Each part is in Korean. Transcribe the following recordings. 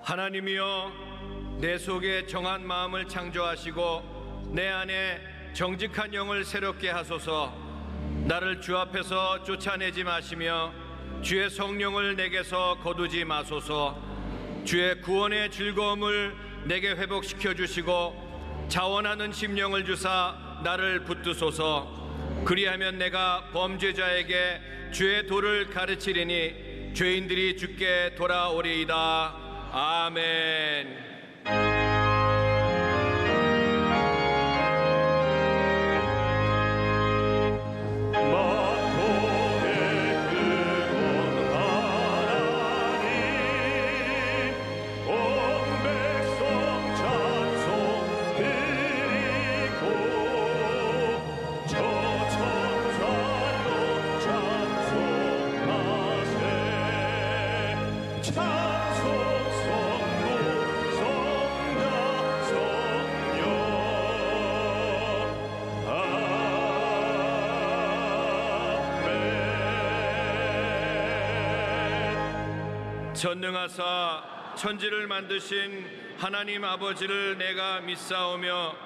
하나님이여, 내 속에 정한 마음을 창조하시고 내 안에 정직한 영을 새롭게 하소서. 나를 주 앞에서 쫓아내지 마시며 주의 성령을 내게서 거두지 마소서. 주의 구원의 즐거움을 내게 회복시켜 주시고 자원하는 심령을 주사 나를 붙드소서. 그리하면 내가 범죄자에게 주의 도를 가르치리니 죄인들이 주께 돌아오리이다. 아멘. 전능하사 천지를 만드신 하나님 아버지를 내가 믿사오며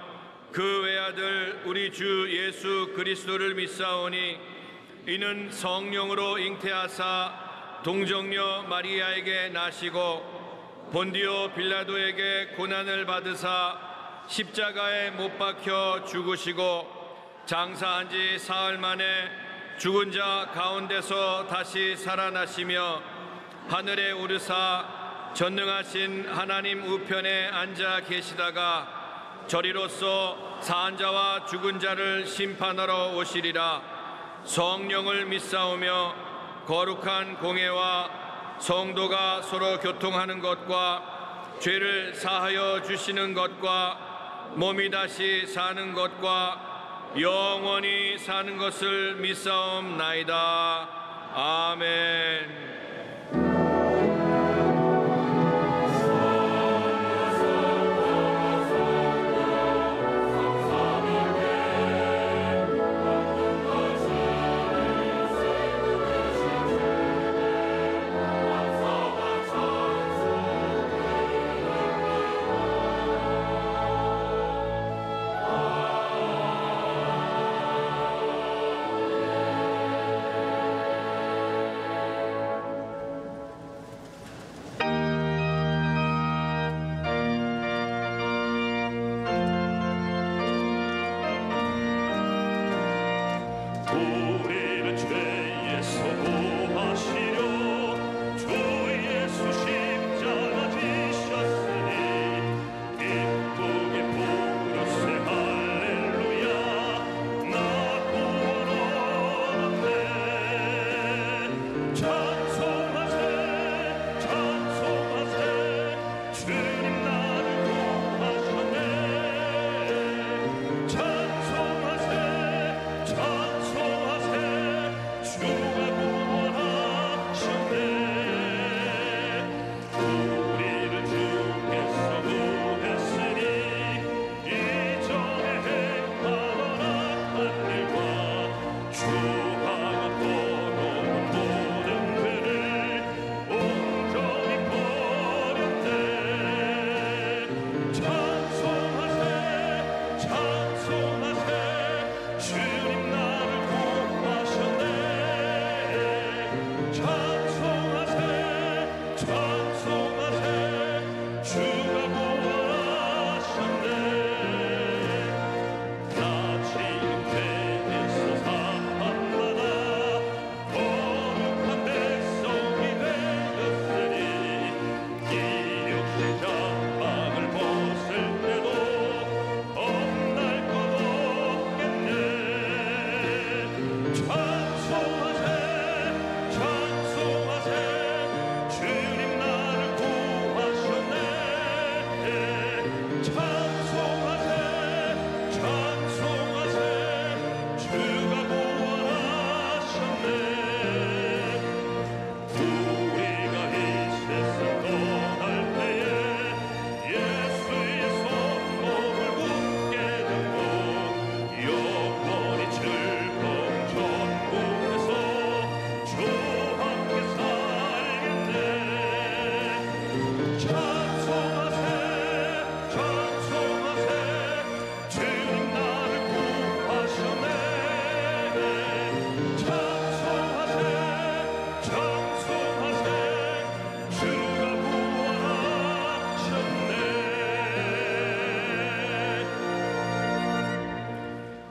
그 외아들 우리 주 예수 그리스도를 믿사오니 이는 성령으로 잉태하사 동정녀 마리아에게 나시고 본디오 빌라도에게 고난을 받으사 십자가에 못 박혀 죽으시고 장사한 지 사흘 만에 죽은 자 가운데서 다시 살아나시며 하늘에 오르사 전능하신 하나님 우편에 앉아 계시다가 저리로서 사한 자와 죽은 자를 심판하러 오시리라. 성령을 믿사오며 거룩한 공회와 성도가 서로 교통하는 것과 죄를 사하여 주시는 것과 몸이 다시 사는 것과 영원히 사는 것을 믿사옵나이다. 아멘.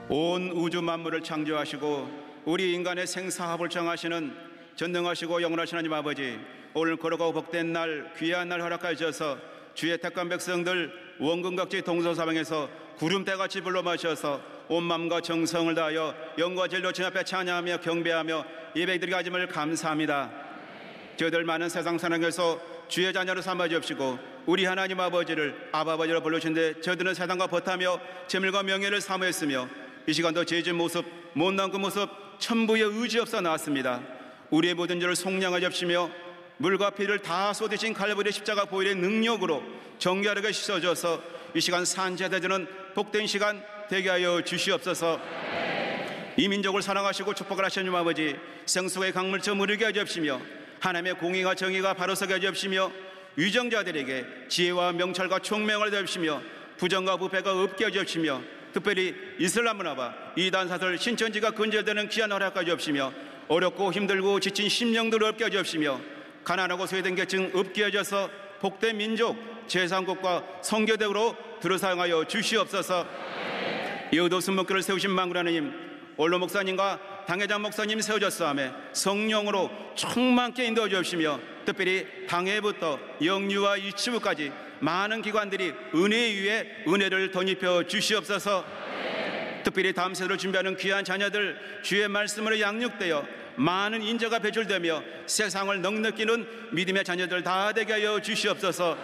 온 우주 만물을 창조하시고 우리 인간의 생사합을 정하시는 전능하시고 영원하신 하나님 아버지, 오늘 거룩하고 복된 날, 귀한 날 허락하여 주셔서 주의 택한 백성들 원근각지 동서사방에서 구름대같이 불러 마셔서 온 마음과 정성을 다하여 영과 진리로 주님 앞에 찬양하며 경배하며 예배드리게 하심을 감사합니다. 저희들 많은 세상 사람에서 주의 자녀로 삼아 주옵시고 우리 하나님 아버지를 아버지로 불러주신데 저들은 세상과 벗하며 재물과 명예를 사모했으며 이 시간도 죄진 모습, 못난 그 모습, 천부의 의지 없어 나왔습니다. 우리의 모든 죄를 속량하여 주시며 물과 피를 다 쏟으신 갈보리 십자가 보혈의 능력으로 정결하게 씻어줘서 이 시간 산제되는 복된 시간 되게 하여 주시옵소서. 이 민족을 사랑하시고 축복을 하시는 주님 아버지, 생수의 강물 저무르게 하여 주시며 하나님의 공의와 정의가 바로 서게 하여 주시며 위정자들에게 지혜와 명철과 총명을 하여 주시며 부정과 부패가 없게 하여 주시며 특별히 이슬람 문화와 이단 사설 신천지가 근절되는 귀한 허락하여 주시며 어렵고 힘들고 지친 심령들을 얻게 하여 주시며 가난하고 소외된 계층 없게 하셔서 복된 민족 제3국과 선교대우로 들어사용하여 주시옵소서. 여의도 순목교를 세우신 만군 하나님, 원로 목사님과 당회장 목사님 세워졌사오며 성령으로 충만케 인도해 주시며 특별히 당회부터 영유아 이치부까지 많은 기관들이 은혜 위에 은혜를 덧입혀 주시옵소서. 특별히 다음 세대를 준비하는 귀한 자녀들 주의 말씀으로 양육되어 많은 인재가 배출되며 세상을 넉넉히는 믿음의 자녀들 다 되게 하여 주시옵소서.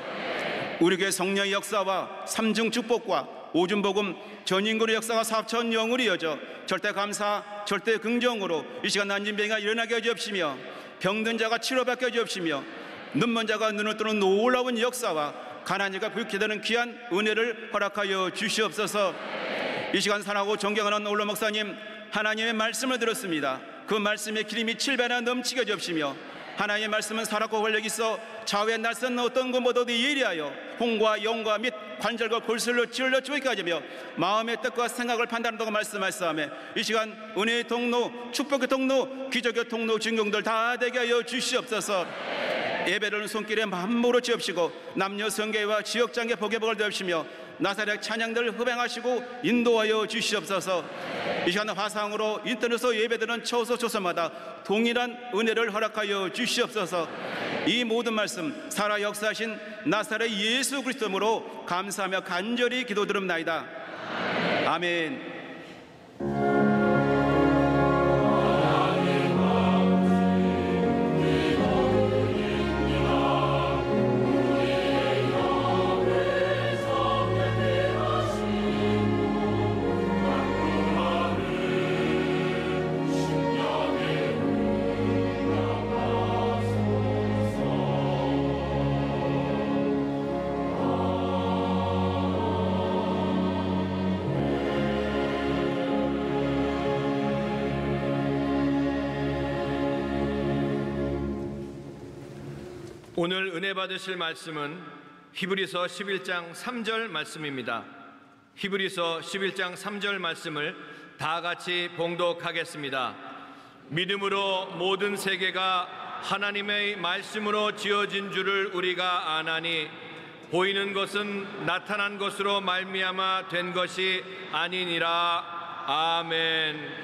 우리 교회 성령의 역사와 삼중 축복과 오줌복음 전인군의 역사가 사천 영으로 이어져 절대 감사 절대 긍정으로 이 시간 난진병이가 일어나게 해주옵시며 병든 자가 치료받게 해주옵시며 눈먼 자가 눈을 뜨는 놀라운 역사와 가난한 자가 부유케 되는 귀한 은혜를 허락하여 주시옵소서. 이 시간 사랑하고 존경하는 올로 목사님, 하나님의 말씀을 들었습니다. 그 말씀의 기름이 7배나 넘치게 해주옵시며 하나님의 말씀은 살았고 권력이 있어 좌우의 날선 어떤 것보다도 예리하여 혼과 영과 및 관절과 골수를 찔러 죽이게 하며 마음의 뜻과 생각을 판단한다고 말씀하시오며 이 시간 은혜의 통로, 축복의 통로, 기적의 통로, 증경들 다 되게 하여 주시옵소서. 예배를 손길에 만물로 지옵시고 남녀 성계와 지역장계 복예복을 되옵시며 나사렛 찬양들 흡행하시고 인도하여 주시옵소서. 이 시간 화상으로 인터넷으로 예배드리는 처소초소마다 동일한 은혜를 허락하여 주시옵소서. 이 모든 말씀 살아 역사하신 나사렛 예수 그리스도로 감사하며 간절히 기도드립나이다. 아멘. 오늘 은혜 받으실 말씀은 히브리서 11장 3절 말씀입니다. 히브리서 11장 3절 말씀을 다 같이 봉독하겠습니다. 믿음으로 모든 세계가 하나님의 말씀으로 지어진 줄을 우리가 아나니 보이는 것은 나타난 것으로 말미암아 된 것이 아니니라. 아멘.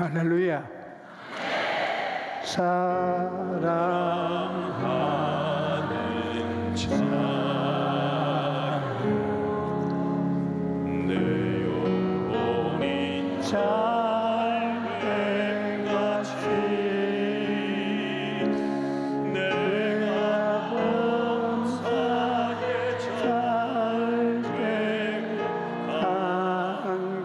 할렐루야. 사랑하는 자 내 영혼이 잘된 같이 내가 범사에 잘된 강건하기를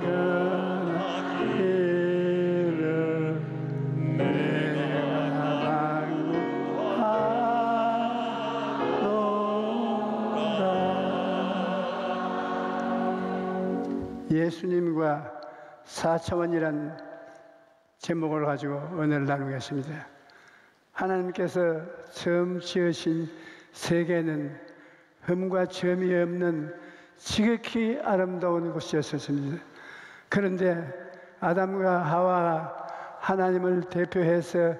예수님과 4차원이란 제목을 가지고 은혜를 나누겠습니다. 하나님께서 처음 지으신 세계는 흠과 점이 없는 지극히 아름다운 곳이었습니다. 그런데 아담과 하와가 하나님을 대표해서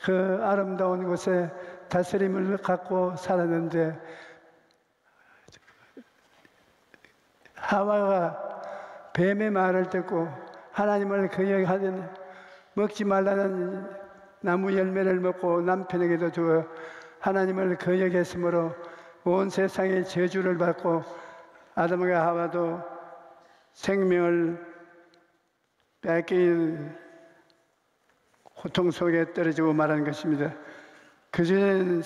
그 아름다운 곳에 다스림을 갖고 살았는데 하와가 뱀의 말을 듣고 하나님을 거역하더니 먹지 말라는 나무 열매를 먹고 남편에게도 주어 하나님을 거역했으므로 온 세상에 저주를 받고 아담과 하와도 생명을 뺏긴 고통 속에 떨어지고 말하는 것입니다. 그전에는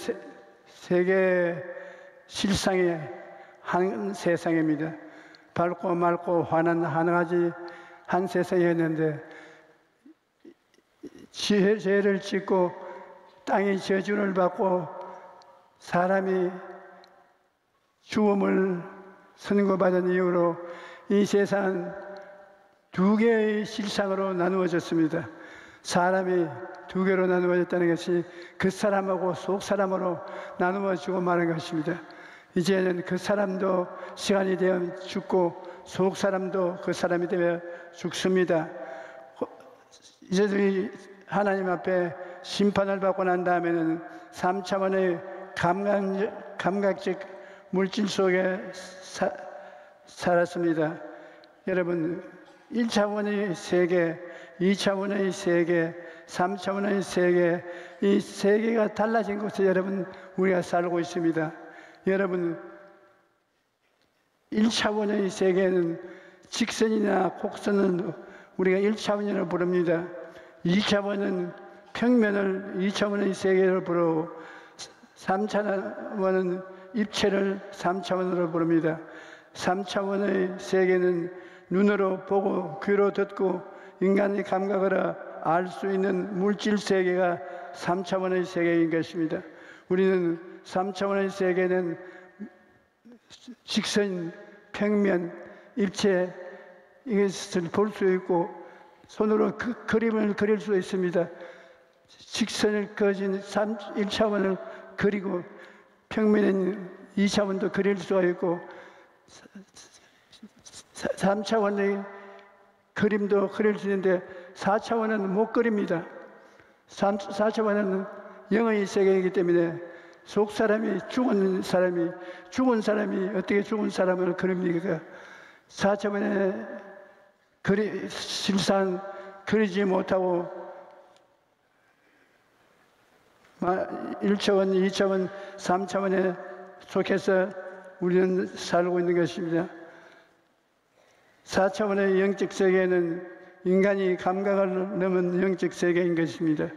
세계 실상의 한 세상입니다. 밝고 맑고 환한 하나가지 한 세상이었는데 죄를 짓고 땅이 저주를 받고 사람이 죽음을 선고받은 이후로 이 세상은 두 개의 실상으로 나누어졌습니다. 사람이 두 개로 나누어졌다는 것이 그 사람하고 속 사람으로 나누어지고 마는 것입니다. 이제는 그 사람도 시간이 되면 죽고 속 사람도 그 사람이 되면 죽습니다. 이제 하나님 앞에 심판을 받고 난 다음에는 3차원의 감각적 물질 속에 살았습니다. 여러분 1차원의 세계, 2차원의 세계, 3차원의 세계, 이 세계가 달라진 곳에 여러분 우리가 살고 있습니다. 여러분 1차원의 세계는 직선이나 곡선은 우리가 1차원이라고 부릅니다. 2차원은 평면을 2차원의 세계로 부르고 3차원은 입체를 3차원으로 부릅니다. 3차원의 세계는 눈으로 보고 귀로 듣고 인간의 감각으로 알 수 있는 물질 세계가 3차원의 세계인 것입니다. 우리는 3차원의 세계는 직선, 평면, 입체 이것을 볼 수 있고 손으로 그림을 그릴 수 있습니다. 직선을 그어진 1차원을 그리고 평면은 2차원도 그릴 수가 있고 3차원의 그림도 그릴 수 있는데 4차원은 못 그립니다. 4차원은 영의 세계이기 때문에 속 사람이 죽은 사람이 어떻게 죽은 사람을 그립니까? 4차원의 실상 그리지 못하고 1차원, 2차원, 3차원에 속해서 우리는 살고 있는 것입니다. 4차원의 영적 세계는 인간이 감각을 넘은 영적 세계인 것입니다.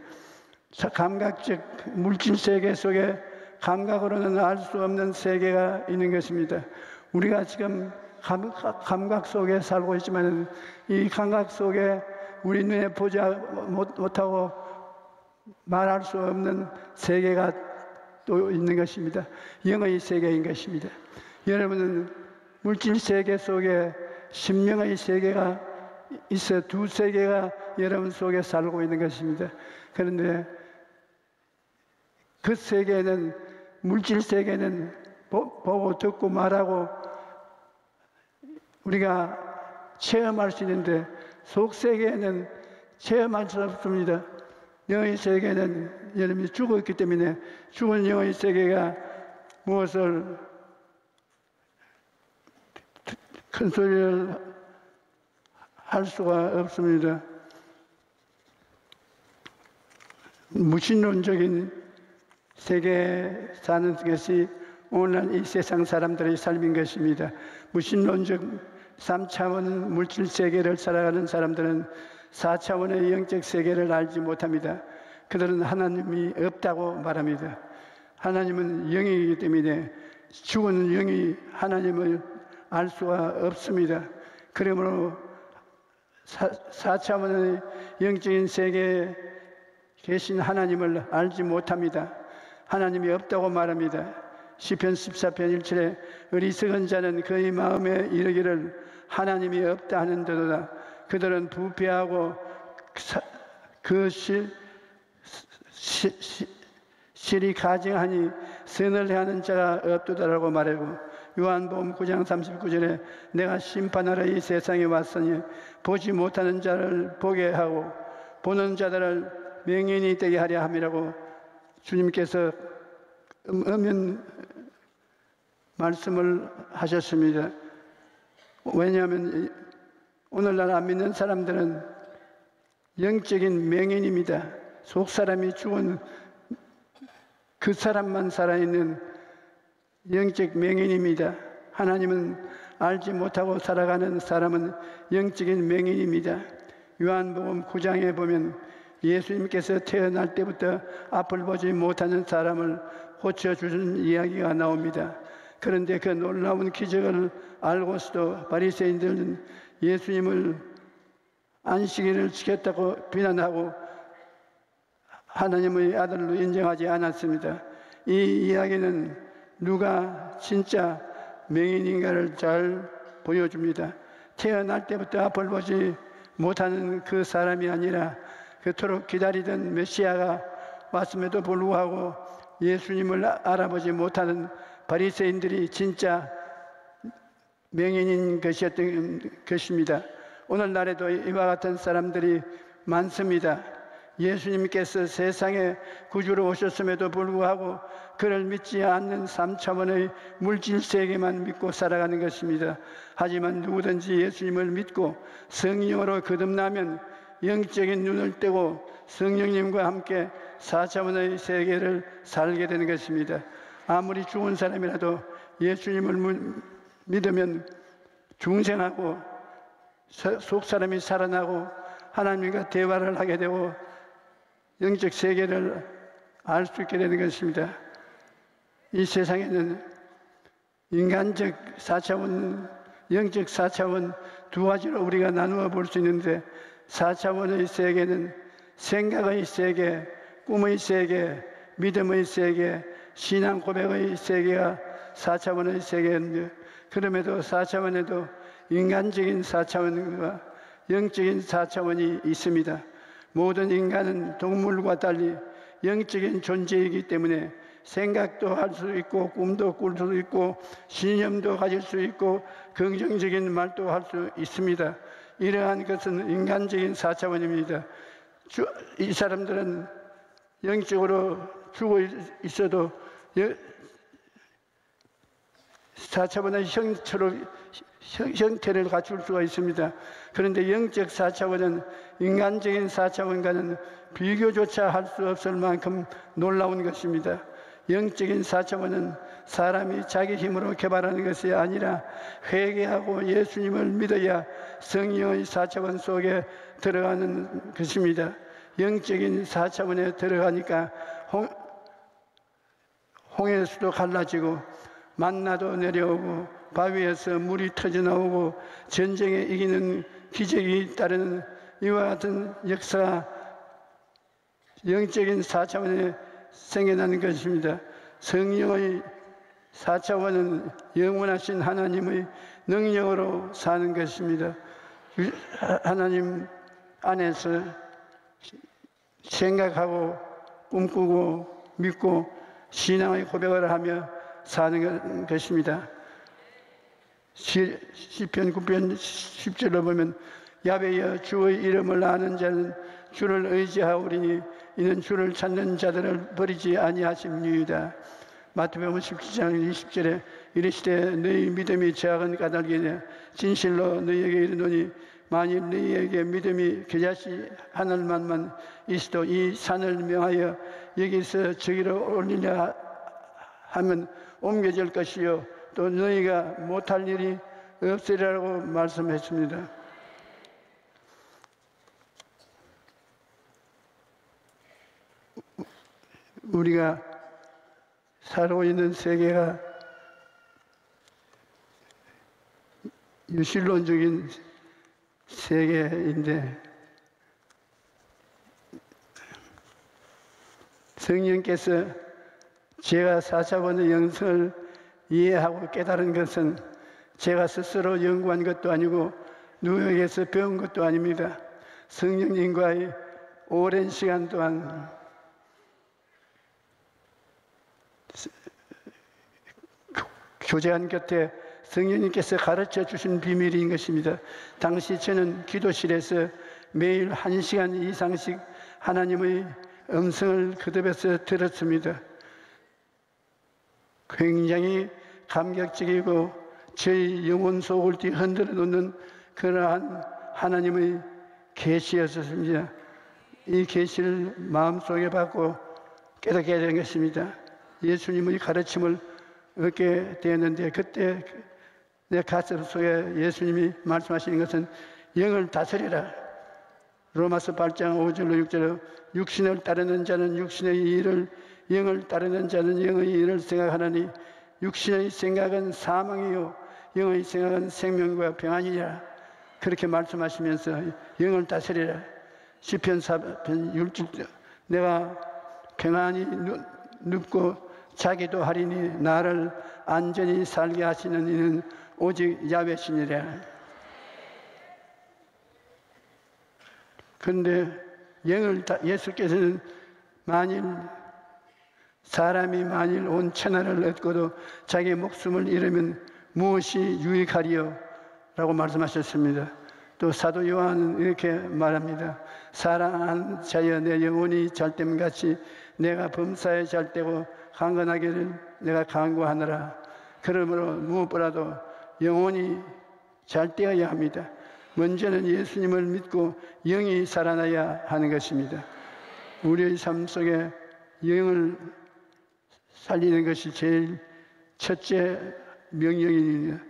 감각적 물질 세계 속에 감각으로는 알 수 없는 세계가 있는 것입니다. 우리가 지금 감각 속에 살고 있지만 이 감각 속에 우리 눈에 보지 못하고 말할 수 없는 세계가 또 있는 것입니다. 영의 세계인 것입니다. 여러분은 물질 세계 속에 심령의 세계가 있어 두 세계가 여러분 속에 살고 있는 것입니다. 그런데 그 세계는 물질 세계는 보고 듣고 말하고 우리가 체험할 수 있는데 속 세계는 체험할 수 없습니다. 영의 세계는 여러분이 죽었기 때문에 죽은 영의 세계가 무엇을 큰 소리를 할 수가 없습니다. 무신론적인 세계에 사는 것이 오늘날 이 세상 사람들의 삶인 것입니다. 무신론적 3차원 물질 세계를 살아가는 사람들은 4차원의 영적 세계를 알지 못합니다. 그들은 하나님이 없다고 말합니다. 하나님은 영이기 때문에 죽은 영이 하나님을 알 수가 없습니다. 그러므로 4차원의 영적인 세계에 계신 하나님을 알지 못합니다. 하나님이 없다고 말합니다. 시편 14편 1절에 어리석은 자는 그의 마음에 이르기를 하나님이 없다 하는데도다. 그들은 부패하고 그 실이 가증하니 선을 행하는 자가 없도다라고 말하고, 요한복음 9장 39절에 내가 심판하러 이 세상에 왔으니 보지 못하는 자를 보게 하고 보는 자들을 맹인이 되게 하려 함이라고 주님께서 엄연 말씀을 하셨습니다. 왜냐하면 오늘날 안 믿는 사람들은 영적인 맹인입니다. 속사람이 죽은 그 사람만 살아있는 영적 맹인입니다. 하나님은 알지 못하고 살아가는 사람은 영적인 맹인입니다. 요한복음 9장에 보면 예수님께서 태어날 때부터 앞을 보지 못하는 사람을 고쳐주신 이야기가 나옵니다. 그런데 그 놀라운 기적을 알고서도 바리새인들은 예수님을 안식일을 지켰다고 비난하고 하나님의 아들로 인정하지 않았습니다. 이 이야기는 누가 진짜 맹인인가를 잘 보여줍니다. 태어날 때부터 앞을 보지 못하는 그 사람이 아니라 그토록 기다리던 메시아가 왔음에도 불구하고 예수님을 알아보지 못하는 바리새인들이 진짜 맹인인 것이었던 것입니다. 오늘날에도 이와 같은 사람들이 많습니다. 예수님께서 세상에 구주로 오셨음에도 불구하고 그를 믿지 않는 3차원의 물질 세계만 믿고 살아가는 것입니다. 하지만 누구든지 예수님을 믿고 성령으로 거듭나면 영적인 눈을 떼고 성령님과 함께 4차원의 세계를 살게 되는 것입니다. 아무리 죽은 사람이라도 예수님을 믿으면 중생하고 속사람이 살아나고 하나님과 대화를 하게 되고 영적 세계를 알 수 있게 되는 것입니다. 이 세상에는 인간적 4차원, 영적 4차원 두 가지로 우리가 나누어 볼 수 있는데, 4차원의 세계는 생각의 세계, 꿈의 세계, 믿음의 세계, 신앙 고백의 세계가 4차원의 세계인데, 그럼에도 4차원에도 인간적인 4차원과 영적인 4차원이 있습니다. 모든 인간은 동물과 달리 영적인 존재이기 때문에 생각도 할 수 있고 꿈도 꿀 수 있고 신념도 가질 수 있고 긍정적인 말도 할 수 있습니다. 이러한 것은 인간적인 4차원입니다. 이 사람들은 영적으로 죽어 있어도 4차원의 형태를 갖출 수가 있습니다. 그런데 영적 4차원은 인간적인 4차원과는 비교조차 할 수 없을 만큼 놀라운 것입니다. 영적인 4차원은 사람이 자기 힘으로 개발하는 것이 아니라 회개하고 예수님을 믿어야 성령의 4차원 속에 들어가는 것입니다. 영적인 4차원에 들어가니까 홍해수도 갈라지고 만나도 내려오고 바위에서 물이 터져나오고 전쟁에 이기는 기적이 따르는 이와 같은 역사가 영적인 4차원에 생겨나는 것입니다. 성령의 4차원은 영원하신 하나님의 능력으로 사는 것입니다. 하나님 안에서 생각하고 꿈꾸고 믿고 신앙의 고백을 하며 사는 것입니다. 시편 9편 10절로 보면 야훼여 주의 이름을 아는 자는 주를 의지하오리니 이는 주를 찾는 자들을 버리지 아니하심니이다. 마태복음 17장 20절에 이르시되 너희 믿음이 제약은 까닭이냐 진실로 너희에게 이르노니 만일 너희에게 믿음이 겨자씨 하늘만만 있어도 이 산을 명하여 여기서 저기로 올리려 하면 옮겨질 것이요 또 너희가 못할 일이 없으리라고 말씀했습니다. 우리가 살고 있는 세계가 유실론적인 세계인데 성령께서 제가 4차원의 영성을 이해하고 깨달은 것은 제가 스스로 연구한 것도 아니고 누구에게서 배운 것도 아닙니다. 성령님과의 오랜 시간 동안 교제한 곁에 성령님께서 가르쳐 주신 비밀인 것입니다. 당시 저는 기도실에서 매일 1시간 이상씩 하나님의 음성을 거듭해서 들었습니다. 굉장히 감격적이고 저희 영혼 속을 흔들어 놓는 그러한 하나님의 계시였습니다. 이 계시를 마음속에 받고 깨닫게 된 것입니다. 예수님의 가르침을 얻게 되었는데 그때 내 가슴 속에 예수님이 말씀하시는 것은 영을 다스리라. 로마서 8장 5절로 6절로 육신을 따르는 자는 육신의 일을 영을 따르는 자는 영의 일을 생각하나니 육신의 생각은 사망이요 영의 생각은 생명과 평안이라. 그렇게 말씀하시면서 영을 다스리라. 시편 4편 6절 내가 평안히 눕고 자기도 하리니 나를 안전히 살게 하시는 이는 오직 야훼시니라. 그런데 예수께서는 사람이 만일 온 천하를 얻고도 자기 목숨을 잃으면 무엇이 유익하리요? 라고 말씀하셨습니다. 또 사도 요한은 이렇게 말합니다. 사랑하는 자여 내 영혼이 잘됨같이 내가 범사에 잘되고 강건하기를 내가 간구하노라. 그러므로 무엇보다도 영혼이 잘되어야 합니다. 먼저는 예수님을 믿고 영이 살아나야 하는 것입니다. 우리의 삶 속에 영을 살리는 것이 제일 첫째 명령입니다.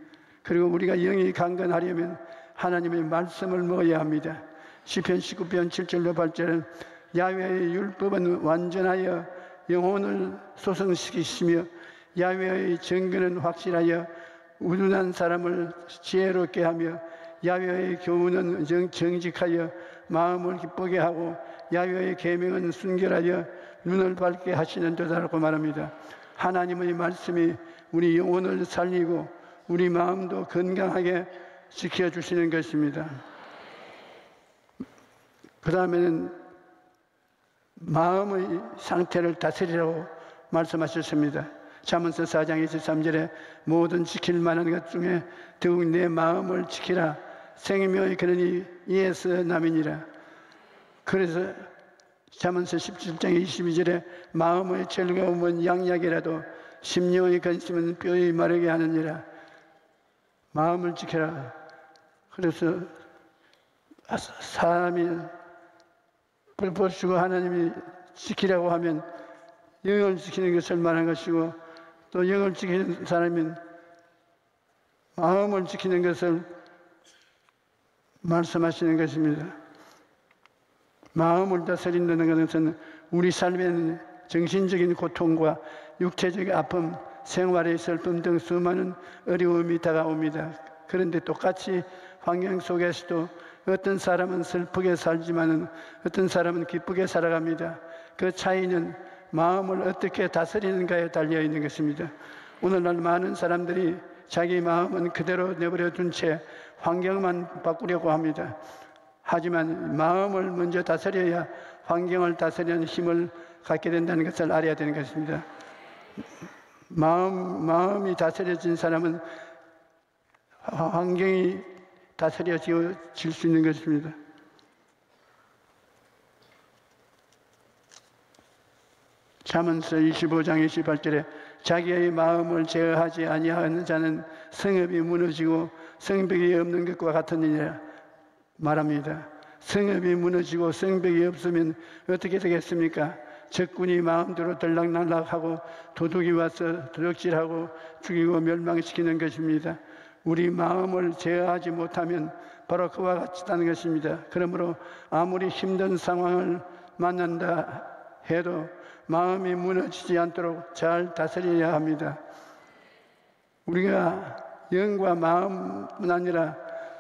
그리고 우리가 영이 강건하려면 하나님의 말씀을 먹어야 합니다. 시편 19편 7절로 8절은 야훼의 율법은 완전하여 영혼을 소성시키시며 야훼의 정근은 확실하여 우둔한 사람을 지혜롭게 하며 야훼의 교훈은 정직하여 마음을 기쁘게 하고 야훼의 계명은 순결하여 눈을 밝게 하시는 도다라고 말합니다. 하나님의 말씀이 우리 영혼을 살리고 우리 마음도 건강하게 지켜주시는 것입니다. 그 다음에는 마음의 상태를 다스리라고 말씀하셨습니다. 잠언서 4장 23절에 모든 지킬 만한 것 중에 더욱 내 마음을 지키라. 생명의 근원이 이에서 남이니라. 그래서 잠언서 17장 22절에 마음의 즐거움은 양약이라도 심령의 근심은 뼈의 마르게 하느니라. 마음을 지켜라. 그래서 사람이 불법주고 하나님이 지키라고 하면 영을 지키는 것을 말한 것이고 또 영을 지키는 사람은 마음을 지키는 것을 말씀하시는 것입니다. 마음을 다스린다는 것은 우리 삶에는 정신적인 고통과 육체적 아픔, 생활의 슬픔 등 수많은 어려움이 다가옵니다. 그런데 똑같이 환경 속에서도 어떤 사람은 슬프게 살지만 어떤 사람은 기쁘게 살아갑니다. 그 차이는 마음을 어떻게 다스리는가에 달려 있는 것입니다. 오늘날 많은 사람들이 자기 마음은 그대로 내버려 둔 채 환경만 바꾸려고 합니다. 하지만 마음을 먼저 다스려야 환경을 다스리는 힘을 갖게 된다는 것을 알아야 되는 것입니다. 마음이 다스려진 사람은 환경이 다스려질 수 있는 것입니다. 잠언서 25장 28절에 자기의 마음을 제어하지 아니하는 자는 성읍이 무너지고 성벽이 없는 것과 같으니라. 말합니다. 성읍이 무너지고 성벽이 없으면 어떻게 되겠습니까? 적군이 마음대로 들락날락하고 도둑이 와서 도둑질하고 죽이고 멸망시키는 것입니다. 우리 마음을 제어하지 못하면 바로 그와 같다는 것입니다. 그러므로 아무리 힘든 상황을 만난다 해도 마음이 무너지지 않도록 잘 다스려야 합니다. 우리가 영과 마음뿐 아니라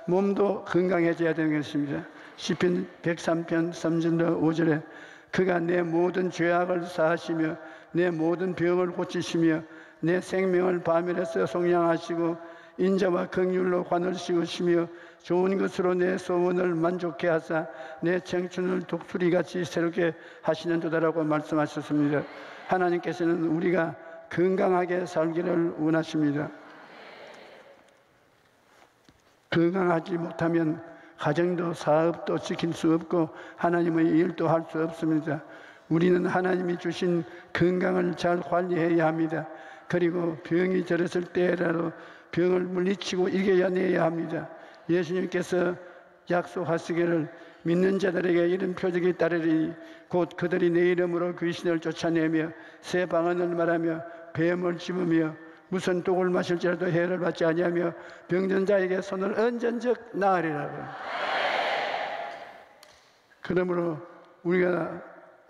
몸도 건강해져야 되는 것입니다. 시편 103편 3절로 5절에 그가 내 모든 죄악을 사하시며 내 모든 병을 고치시며 내 생명을 밤일에서 속량하시고 인자와 긍휼로 관을 씌우시며 좋은 것으로 내 소원을 만족케 하사 내 청춘을 독수리같이 새롭게 하시는도다라고 말씀하셨습니다. 하나님께서는 우리가 건강하게 살기를 원하십니다. 건강하지 못하면 가정도 사업도 지킬 수 없고 하나님의 일도 할 수 없습니다. 우리는 하나님이 주신 건강을 잘 관리해야 합니다. 그리고 병이 들었을 때라도 병을 물리치고 이겨내야 합니다. 예수님께서 약속하시기를 믿는 자들에게 이런 표적이 따르리니 곧 그들이 내 이름으로 귀신을 쫓아내며 새 방언을 말하며 뱀을 집으며 무슨 독을 마실지라도 해를 받지 아니하며 병든 자에게 손을 얹은 적 나으리라고. 그러므로 우리가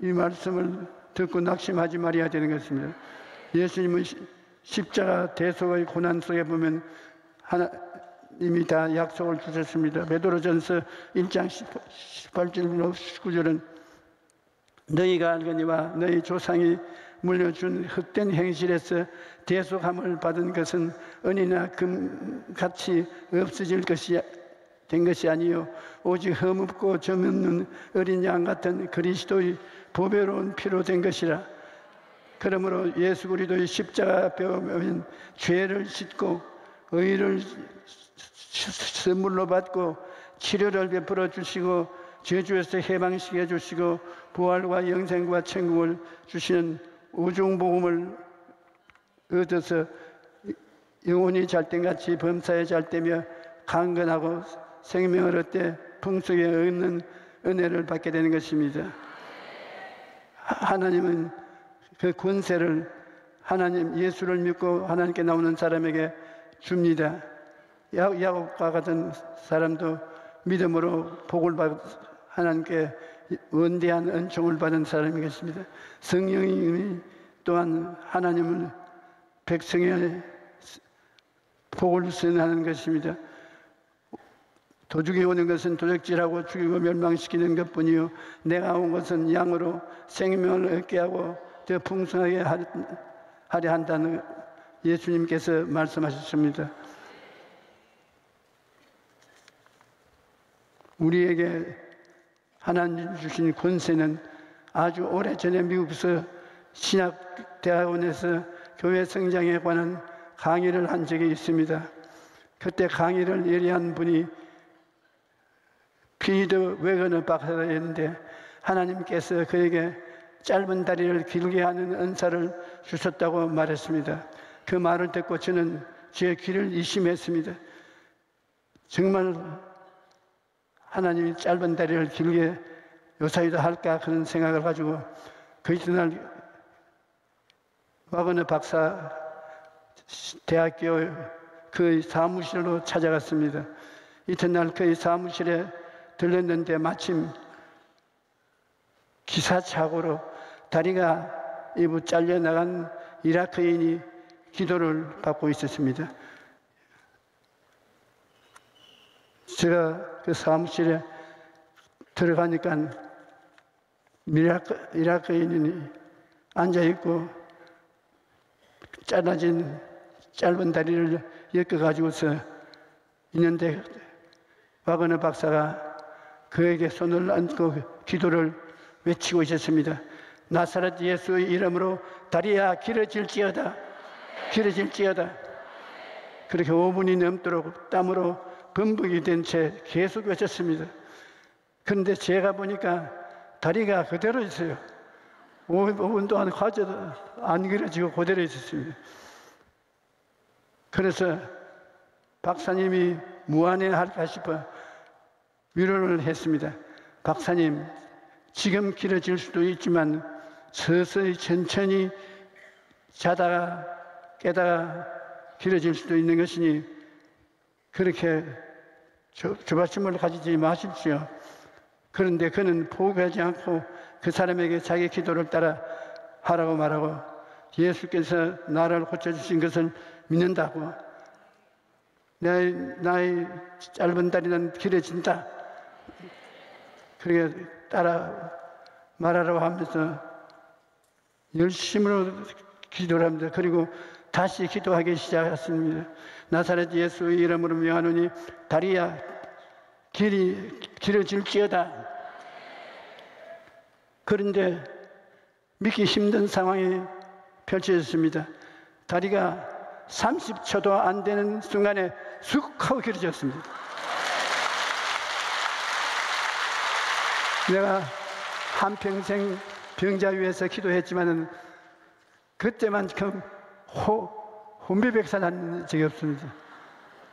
이 말씀을 듣고 낙심하지 말아야 되는 것입니다. 예수님은 십자가 대속의 고난 속에 보면 하나님이 다 약속을 주셨습니다. 베드로전서 1장 18절로 19절은 너희가 알거니와 너희 조상이 물려준 헛된 행실에서 대속함을 받은 것은 은이나 금같이 없어질 된 것이 아니요 오직 흠없고 점없는 어린 양 같은 그리스도의 보배로운 피로 된 것이라. 그러므로 예수 그리스도의 십자가 앞에 오면 죄를 씻고 의를 선물로 받고 치료를 베풀어 주시고 죄주에서 해방시켜 주시고 부활과 영생과 천국을 주시는 우중복음을 얻어서 영혼이 잘된같이 범사에 잘되며 강건하고 생명을 얻되 풍속에 얻는 은혜를 받게 되는 것입니다. 하나님은 그 권세를 하나님 예수를 믿고 하나님께 나오는 사람에게 줍니다. 야곱과 같은 사람도 믿음으로 복을 받 하나님께 원대한 은총을 받은 사람이 것입니다. 성령이 또한 하나님을 백성의 복을 선하는 것입니다. 도둑이 오는 것은 도둑질하고 죽이고 멸망시키는 것뿐이요 내가 온 것은 양으로 생명을 얻게 하고 더 풍성하게 하려 한다는 예수님께서 말씀하셨습니다. 우리에게 하나님 주신 권세는 아주 오래전에 미국에서 신학대학원에서 교회 성장에 관한 강의를 한 적이 있습니다. 그때 강의를 예리한 분이 피터 웨거너 박사였는데 하나님께서 그에게 짧은 다리를 길게 하는 은사를 주셨다고 말했습니다. 그 말을 듣고 저는 제 귀를 의심했습니다. 정말 하나님이 짧은 다리를 길게 요사이도 할까 그런 생각을 가지고 그 이튿날 와그너 박사 대학교 그 사무실로 찾아갔습니다. 이튿날 그 사무실에 들렀는데 마침 기사착오로 다리가 일부 잘려나간 이라크인이 기도를 받고 있었습니다. 제가 그 사무실에 들어가니까 이라크인이 앉아있고 잘라진 짧은 다리를 엮어가지고서 있는데 와그너 박사가 그에게 손을 얹고 기도를 외치고 있었습니다. 나사렛 예수의 이름으로 다리야 길어질지어다. 길어질지어다. 그렇게 5분이 넘도록 땀으로 범벅이 된 채 계속 외쳤습니다. 그런데 제가 보니까 다리가 그대로 있어요. 5분 동안 화져도 안 길어지고 그대로 있었습니다. 그래서 박사님이 무안해할까 싶어 위로를 했습니다. 박사님, 지금 길어질 수도 있지만 서서히 천천히 자다가 깨다가 길어질 수도 있는 것이니 그렇게 조바심을 가지지 마십시오. 그런데 그는 포기하지 않고 그 사람에게 자기 기도를 따라 하라고 말하고 예수께서 나를 고쳐주신 것을 믿는다고 나의 짧은 다리는 길어진다. 그렇게 따라 말하라고 하면서 열심으로 기도를 합니다. 그리고 다시 기도하기 시작했습니다. 나사렛 예수의 이름으로 명하노니 다리야 길이 길어질지어다. 그런데 믿기 힘든 상황이 펼쳐졌습니다. 다리가 30초도 안 되는 순간에 쑥 하고 길어졌습니다. 내가 한평생 병자 위에서 기도했지만은 그때만큼 혼비백산한 적이 없습니다.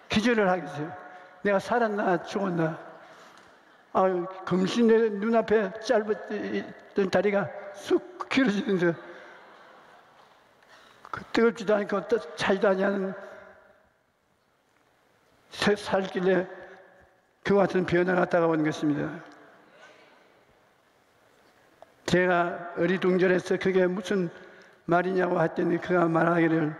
기절을 하겠어요. 내가 살았나 죽었나. 금시 내 눈앞에 짧았던 다리가 쑥 길어지면서 뜨겁지도 않고 차지도 않는 살길래 그와 같은 변화가 다가온 것입니다. 제가 어리둥절해서 그게 무슨 말이냐고 했더니 그가 말하기를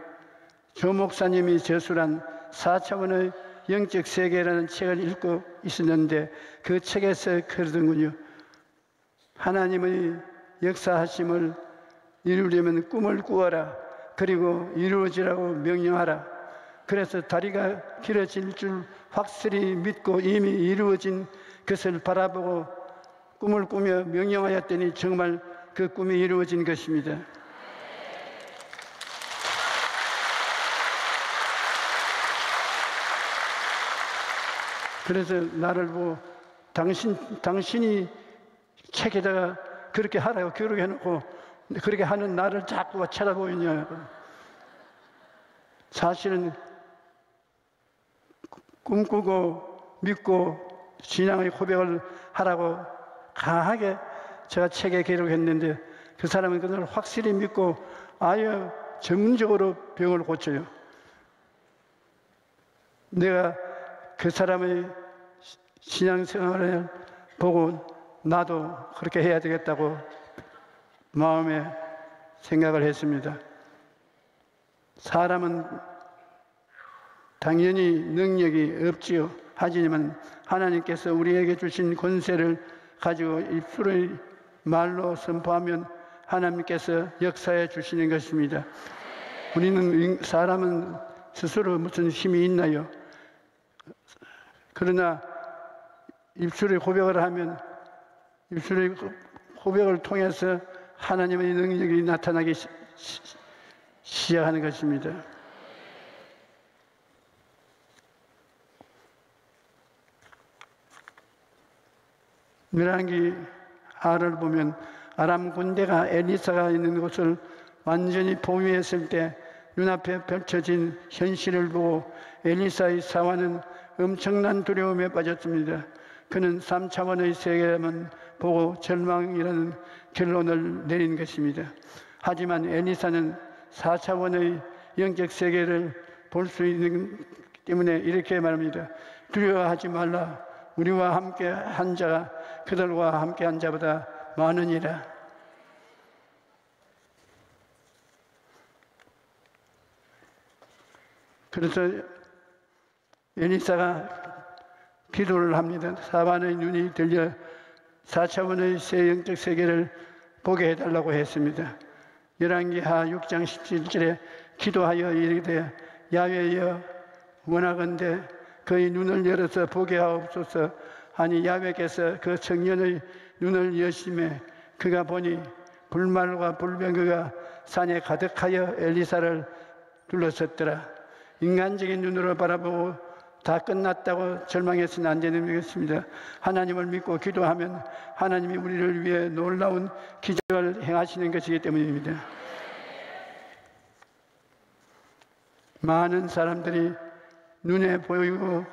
조 목사님이 저술한 4차원의 영적 세계라는 책을 읽고 있었는데 그 책에서 그러더군요. 하나님의 역사하심을 이루려면 꿈을 꾸어라. 그리고 이루어지라고 명령하라. 그래서 다리가 길어질 줄 확실히 믿고 이미 이루어진 것을 바라보고 꿈을 꾸며 명령하였더니 정말 그 꿈이 이루어진 것입니다. 그래서 나를 보고 당신이 책에다가 그렇게 하라고 기록해놓고 그렇게 하는 나를 자꾸 쳐다보느냐. 사실은 꿈꾸고 믿고 신앙의 고백을 하라고 강하게 제가 책에 기록했는데 그 사람은 그걸 확실히 믿고 아예 전문적으로 병을 고쳐요. 내가 그 사람의 신앙생활을 보고 나도 그렇게 해야 되겠다고 마음에 생각을 했습니다. 사람은 당연히 능력이 없지요. 하지만 하나님께서 우리에게 주신 권세를 가지고 입술의 말로 선포하면 하나님께서 역사해 주시는 것입니다. 사람은 스스로 무슨 힘이 있나요? 그러나 입술의 고백을 하면 입술의 고백을 통해서 하나님의 능력이 나타나기 시작하는 것입니다. 열왕기 하를 보면 아람 군대가 엘리사가 있는 곳을 완전히 포위했을 때 눈앞에 펼쳐진 현실을 보고 엘리사의 사환은 엄청난 두려움에 빠졌습니다. 그는 3차원의 세계만 보고 절망이라는 결론을 내린 것입니다. 하지만 엘리사는 4차원의 영적 세계를 볼 수 있는 때문에 이렇게 말합니다. 두려워하지 말라. 우리와 함께 한 자가 그들과 함께 한 자보다 많으니라. 그래서 엘리사가 기도를 합니다. 사반의 눈이 들려 4차원의 새 영적 세계를 보게 해달라고 했습니다. 열왕기하 6장 17절에 기도하여 이르되 야훼여 원하건대 그의 눈을 열어서 보게 하옵소서 하니 야훼께서 그 청년의 눈을 여심해 그가 보니 불말과 불병거가 산에 가득하여 엘리사를 둘러섰더라. 인간적인 눈으로 바라보고 다 끝났다고 절망해서는 안 되는 것입니다. 하나님을 믿고 기도하면 하나님이 우리를 위해 놀라운 기적을 행하시는 것이기 때문입니다. 많은 사람들이 눈에 보이고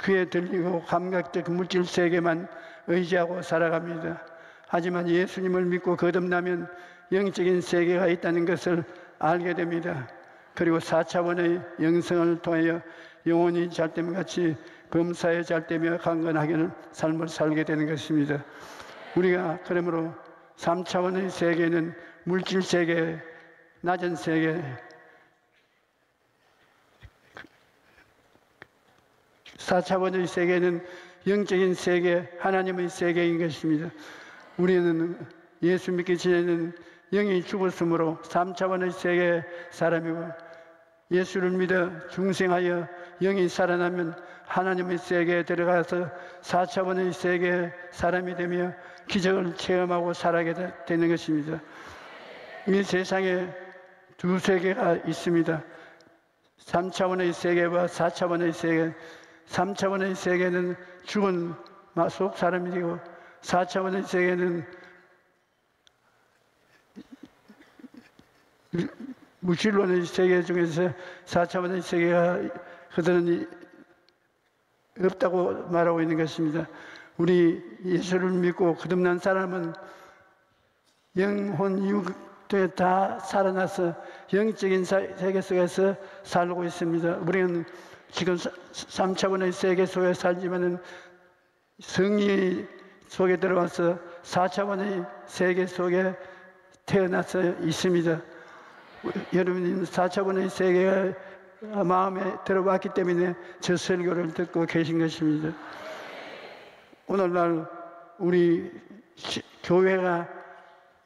귀에 들리고 감각적 물질 세계만 의지하고 살아갑니다. 하지만 예수님을 믿고 거듭나면 영적인 세계가 있다는 것을 알게 됩니다. 그리고 4차원의 영성을 통하여 영혼이 잘됨 같이 범사에 잘되며 강건하게 삶을 살게 되는 것입니다. 우리가 그러므로 3차원의 세계는 물질 세계, 낮은 세계, 4차원의 세계는 영적인 세계, 하나님의 세계인 것입니다. 우리는 예수 믿기 전에는 영이 죽었으므로 3차원의 세계의 사람이고, 예수를 믿어 중생하여 영이 살아나면 하나님의 세계에 들어가서 4차원의 세계의 사람이 되며 기적을 체험하고 살아가게 되는 것입니다. 이 세상에 두 세계가 있습니다. 3차원의 세계와 4차원의 세계. 3차원의 세계는 죽은 속 사람이 되고, 4차원의 세계는 물질론의 세계 중에서 4차원의 세계가 그들은 없다고 말하고 있는 것입니다. 우리 예수를 믿고 거듭난 사람은 영혼 육도에 다 살아나서 영적인 세계 속에서 살고 있습니다. 우리는 지금 3차원의 세계 속에 살지만은 성리 속에 들어와서 4차원의 세계 속에 태어나서 있습니다. 여러분이 4차원의 세계가 마음에 들어왔기 때문에 저 설교를 듣고 계신 것입니다. 오늘날 우리 교회가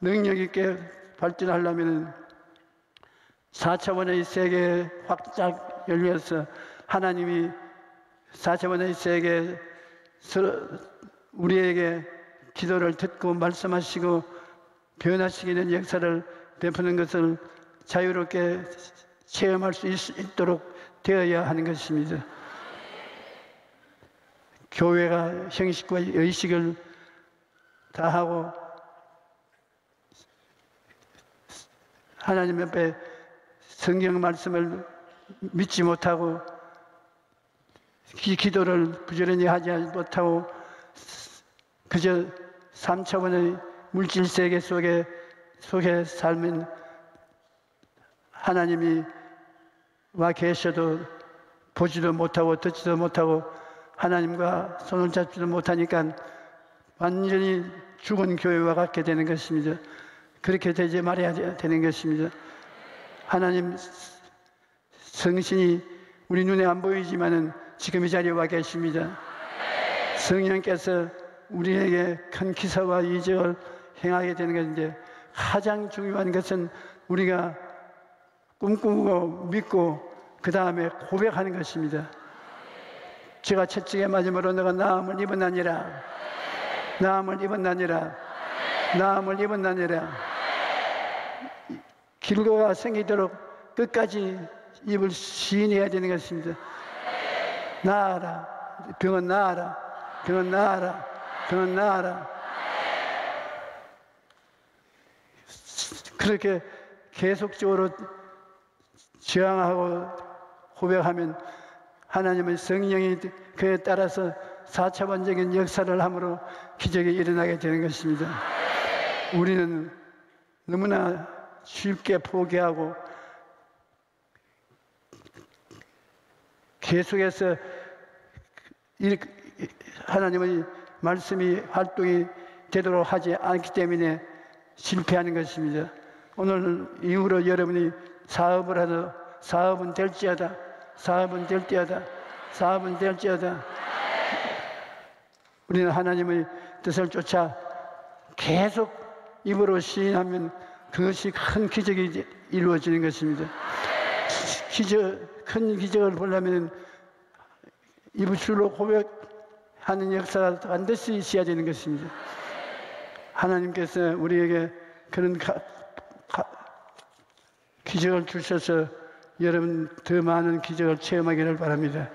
능력 있게 발전하려면 4차원의 세계에 확짝 열려서 하나님이 4차원의 세계에 우리에게 기도를 듣고 말씀하시고 변화시키는 역사를 베푸는 것을 자유롭게 체험할 수 있도록 되어야 하는 것입니다. 교회가 형식과 의식을 다하고 하나님 앞에 성경 말씀을 믿지 못하고 기도를 부지런히 하지 못하고 그저 3차원의 물질 세계 속에 살면 하나님이 와 계셔도 보지도 못하고 듣지도 못하고 하나님과 손을 잡지도 못하니까 완전히 죽은 교회와 같게 되는 것입니다. 그렇게 되지 말아야 되는 것입니다. 하나님 성신이 우리 눈에 안 보이지만은 지금 이 자리에 와 계십니다. 성령께서 우리에게 큰 기사와 이적을 행하게 되는 것인데, 가장 중요한 것은 우리가 꿈꾸고 믿고 그 다음에 고백하는 것입니다. 제가 채찍에 맞음으로 너가 나음을 입었나니라, 나음을 입었나니라, 나음을 입었나니라. 길고가 생기도록 끝까지 입을 시인해야 되는 것입니다. 나아라, 병은 나아라, 병은 나아라, 병은 나아라. 그렇게 계속적으로 저항하고 고백하면 하나님의 성령이 그에 따라서 4차원적인 역사를 함으로 기적이 일어나게 되는 것입니다. 우리는 너무나 쉽게 포기하고 계속해서 하나님의 말씀이 활동이 되도록 하지 않기 때문에 실패하는 것입니다. 오늘 이후로 여러분이 사업을 하도 사업은 될지어다, 사업은 될지어다, 사업은 될지어다. 우리는 하나님의 뜻을 쫓아 계속 입으로 시인하면 그것이 큰 기적이 이루어지는 것입니다. 큰 기적을 보려면 입술로 고백하는 역사가 반드시 있어야 되는 것입니다. 하나님께서 우리에게 그런 기적을 주셔서 여러분 더 많은 기적을 체험하기를 바랍니다.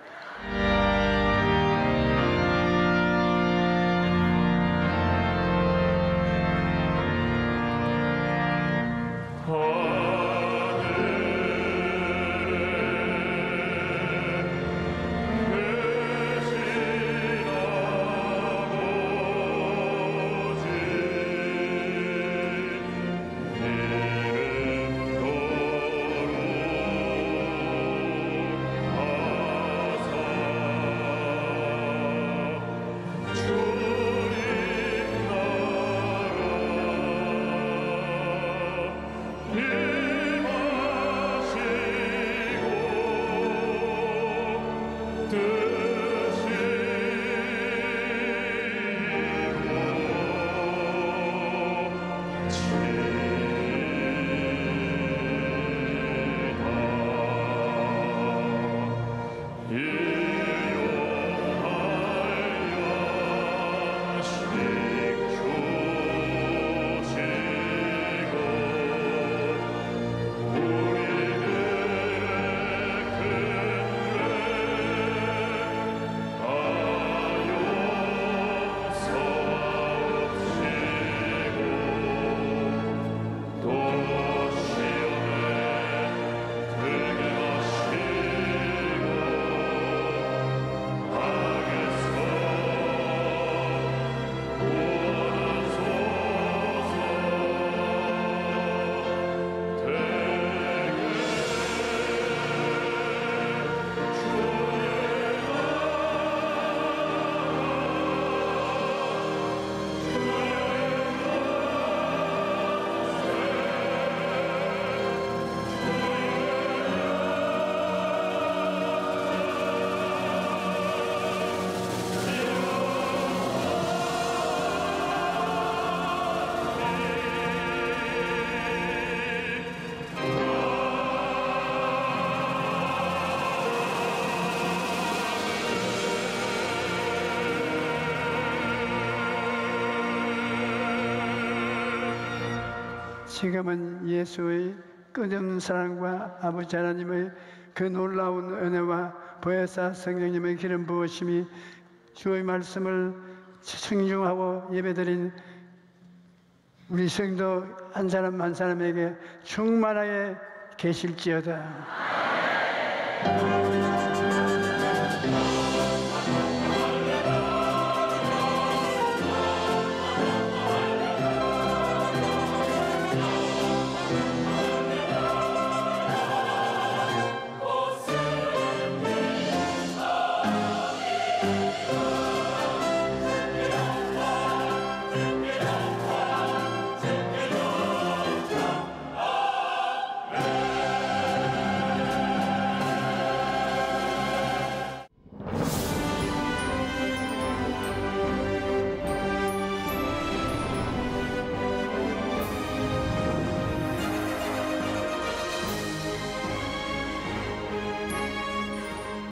지금은 예수의 끝없는 사랑과 아버지 하나님의 그 놀라운 은혜와 보혜사 성령님의 기름 부으심이 주의 말씀을 청중하고 예배드린 우리 성도 한 사람 한 사람에게 충만하게 계실지어다.